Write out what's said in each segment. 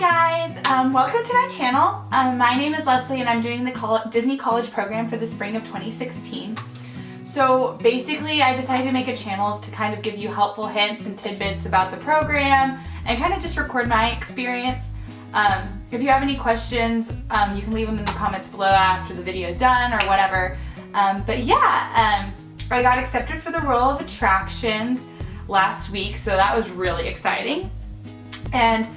guys, welcome to my channel. My name is Leslie and I'm doing the Disney College program for the spring of 2016. So basically I decided to make a channel to kind of give you helpful hints and tidbits about the program and kind of just record my experience. If you have any questions, you can leave them in the comments below after the video is done or whatever. But yeah, I got accepted for the role of attractions last week, so that was really exciting. And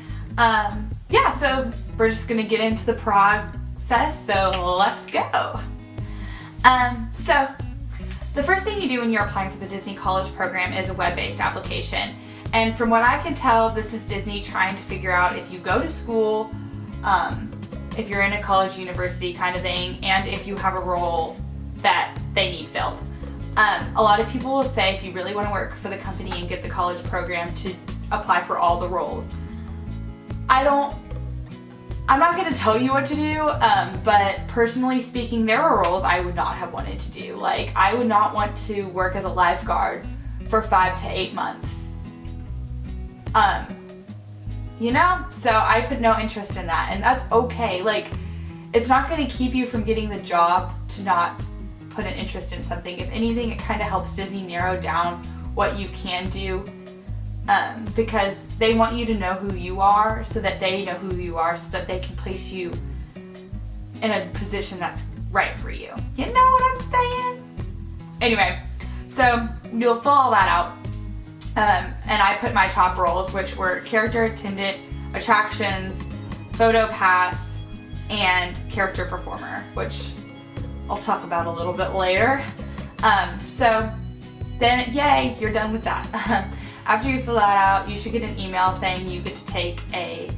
yeah, so we're just gonna get into the process, so let's go. So the first thing you do when you're applying for the Disney College program is a web-based application. And from what I can tell, this is Disney trying to figure out if you go to school, if you're in a college university kind of thing, and if you have a role that they need filled. A lot of people will say if you really want to work for the company and get the college program to apply for all the roles. I'm not going to tell you what to do, but personally speaking, there are roles I would not have wanted to do. Like, I would not want to work as a lifeguard for 5 to 8 months. You know? So I put no interest in that, and that's okay. Like, it's not going to keep you from getting the job to not put an interest in something. If anything, it kind of helps Disney narrow down what you can do. Because they want you to know who you are so that they know who you are so that they can place you in a position that's right for you. You know what I'm saying? Anyway, so you'll fill all that out. And I put my top roles, which were character attendant, attractions, photo pass, and character performer, which I'll talk about a little bit later. So then, yay, you're done with that. After you fill that out, you should get an email saying you get to take a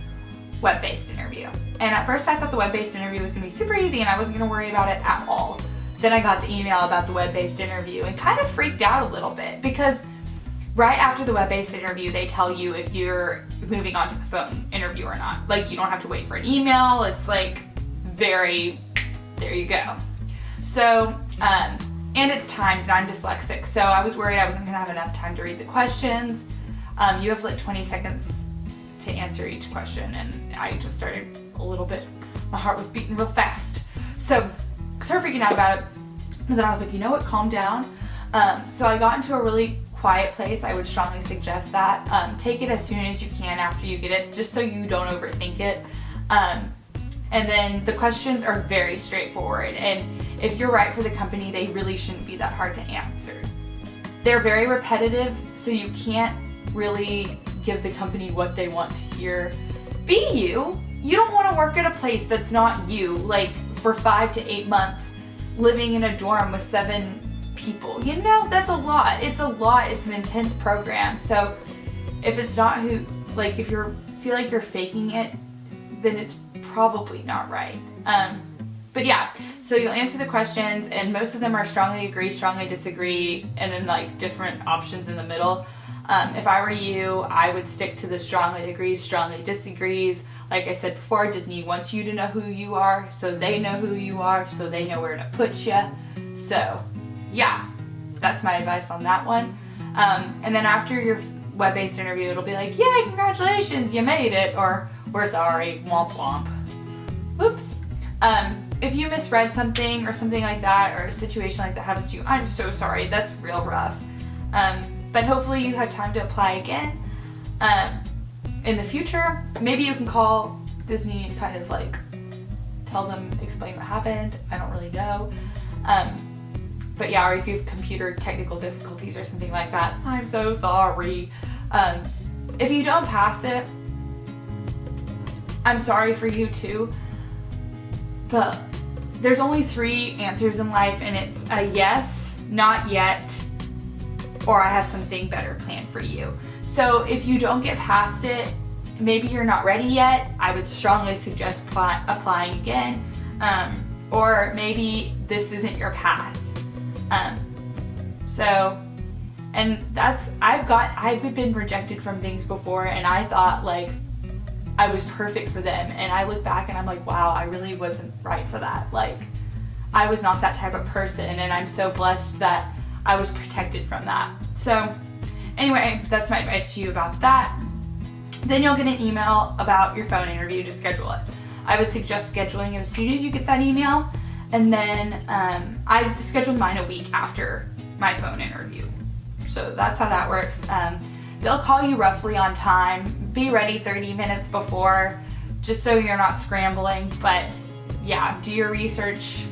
web-based interview. And at first I thought the web-based interview was gonna be super easy and I wasn't gonna worry about it at all. Then I got the email about the web-based interview and kind of freaked out a little bit because right after the web-based interview, they tell you if you're moving on to the phone interview or not. Like, you don't have to wait for an email. It's like there you go. So, and it's timed and I'm dyslexic, so I was worried I wasn't gonna have enough time to read the questions. You have like 20 seconds to answer each question, and I just started a little bit, my heart was beating real fast. So I started freaking out about it, and then I was like, you know what, calm down. So I got into a really quiet place. I would strongly suggest that. Take it as soon as you can after you get it, just so you don't overthink it. And then the questions are very straightforward, and if you're right for the company, they really shouldn't be that hard to answer. They're very repetitive, so you can't really give the company what they want to hear. Be you. You don't want to work at a place that's not you, like for 5 to 8 months, living in a dorm with 7 people. You know, that's a lot. It's a lot. It's an intense program. So if it's not like if you feel like you're faking it, then it's probably not right. But yeah, so you'll answer the questions, and most of them are strongly agree, strongly disagree, and then like different options in the middle. If I were you, I would stick to the strongly agrees, strongly disagrees. Like I said before, Disney wants you to know who you are, so they know who you are, so they know where to put you. So yeah, that's my advice on that one. And then after your web-based interview, it'll be like, yay, congratulations, you made it, or we're sorry, womp womp. Whoops. If you misread something or something like that, or a situation like that happens to you, I'm so sorry. That's real rough. But hopefully you have time to apply again in the future. Maybe you can call Disney and kind of like tell them, explain what happened. I don't really know. But yeah, or if you have computer technical difficulties or something like that, I'm so sorry. If you don't pass it, I'm sorry for you too. But there's only 3 answers in life, and it's a yes, not yet, or I have something better planned for you. So if you don't get past it, maybe you're not ready yet, I would strongly suggest applying again. Or maybe this isn't your path. I've been rejected from things before, and I thought like I was perfect for them, and I look back and I'm like, wow, I really wasn't right for that. Like, I was not that type of person, and I'm so blessed that I was protected from that. So anyway, that's my advice to you about that. Then you'll get an email about your phone interview to schedule it. I would suggest scheduling it as soon as you get that email, and then I scheduled mine a week after my phone interview. So that's how that works. They'll call you roughly on time. Be ready 30 minutes before, just so you're not scrambling. But yeah, do your research,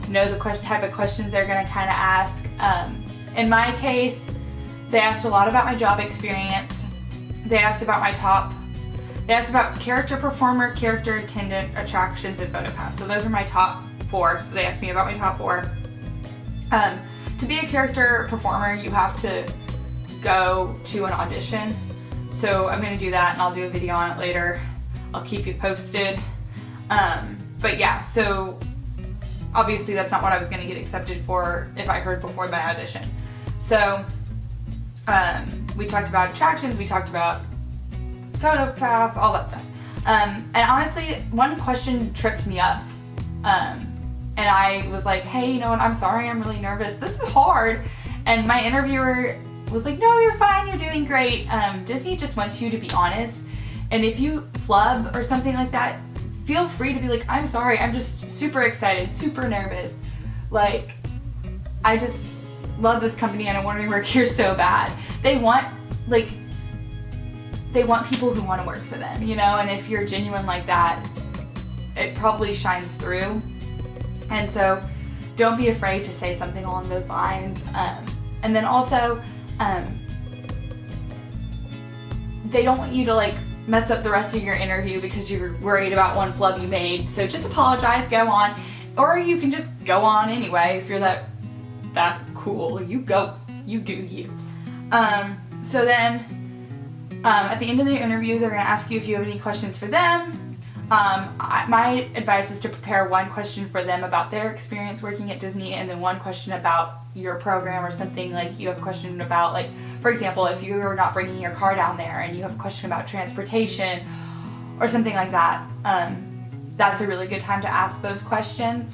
know the type of questions they're gonna kind of ask. In my case, they asked a lot about my job experience. They asked about they asked about character performer, character attendant, attractions, and PhotoPass. So those are my top 4. So they asked me about my top 4. To be a character performer, you have to go to an audition. So I'm gonna do that, and I'll do a video on it later. I'll keep you posted. But yeah, so obviously that's not what I was gonna get accepted for if I heard before my audition. So we talked about attractions, we talked about PhotoPass, all that stuff. And honestly, one question tripped me up. And I was like, hey, you know what, I'm sorry, I'm really nervous. This is hard. And my interviewer was like, no, you're fine, you're doing great. Disney just wants you to be honest. And if you flub or something like that, feel free to be like, I'm sorry, I'm just super excited, super nervous. Like, I just love this company and I want to work here so bad. They want people who want to work for them, you know? And if you're genuine like that, it probably shines through. And so don't be afraid to say something along those lines. And then also, they don't want you to like mess up the rest of your interview because you're worried about one flub you made. So just apologize, go on. Or you can just go on anyway if you're that cool. You go, you do you. So then at the end of the interview, they're gonna ask you if you have any questions for them. My advice is to prepare one question for them about their experience working at Disney, and then one question about your program or something. Like you have a question about, like, for example, if you're not bringing your car down there and you have a question about transportation or something like that, that's a really good time to ask those questions.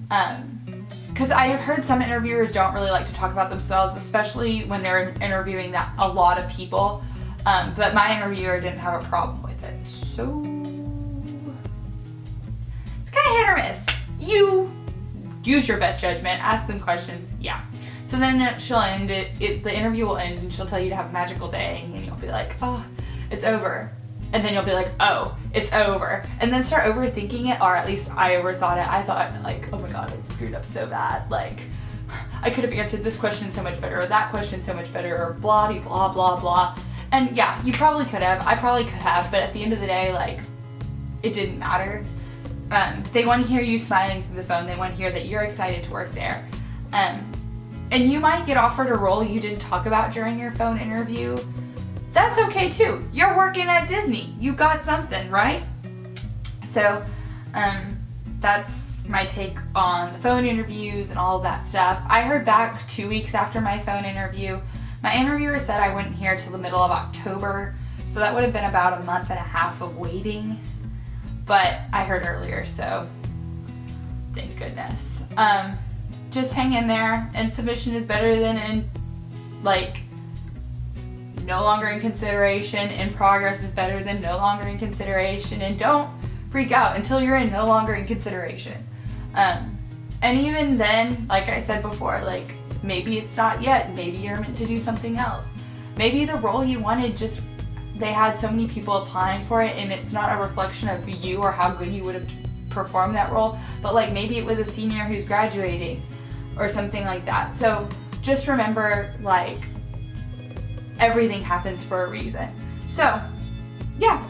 Because I have heard some interviewers don't really like to talk about themselves, especially when they're interviewing a lot of people. But my interviewer didn't have a problem with it. So it's kind of hit or miss. You use your best judgment, ask them questions, yeah. So then she'll end it, the interview will end and she'll tell you to have a magical day, and you'll be like, oh, it's over. And then you'll be like, oh, it's over. And then start overthinking it, or at least I overthought it. I thought like, oh my God, I screwed up so bad. Like, I could have answered this question so much better, or that question so much better, or blah, blah, blah, blah. And yeah, you probably could have, I probably could have, but at the end of the day, like, it didn't matter. They want to hear you smiling through the phone. They want to hear that you're excited to work there. And you might get offered a role you didn't talk about during your phone interview. That's okay too. You're working at Disney. You got something, right? So that's my take on the phone interviews and all of that stuff. I heard back 2 weeks after my phone interview. My interviewer said I wouldn't hear till the middle of October, so that would have been about a month and a half of waiting. But I heard earlier, so thank goodness. Just hang in there, and submission is better than no longer in consideration. In progress is better than no longer in consideration. And don't freak out until you're in no longer in consideration. And even then, like I said before, like, maybe it's not yet. Maybe you're meant to do something else. Maybe the role you wanted, just they had so many people applying for it, and it's not a reflection of you or how good you would have performed that role, but like maybe it was a senior who's graduating or something like that. So just remember, like, everything happens for a reason. So yeah,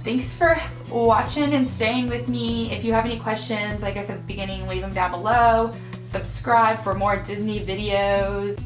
thanks for watching and staying with me. If you have any questions, like I said at the beginning, leave them down below. Subscribe for more Disney videos.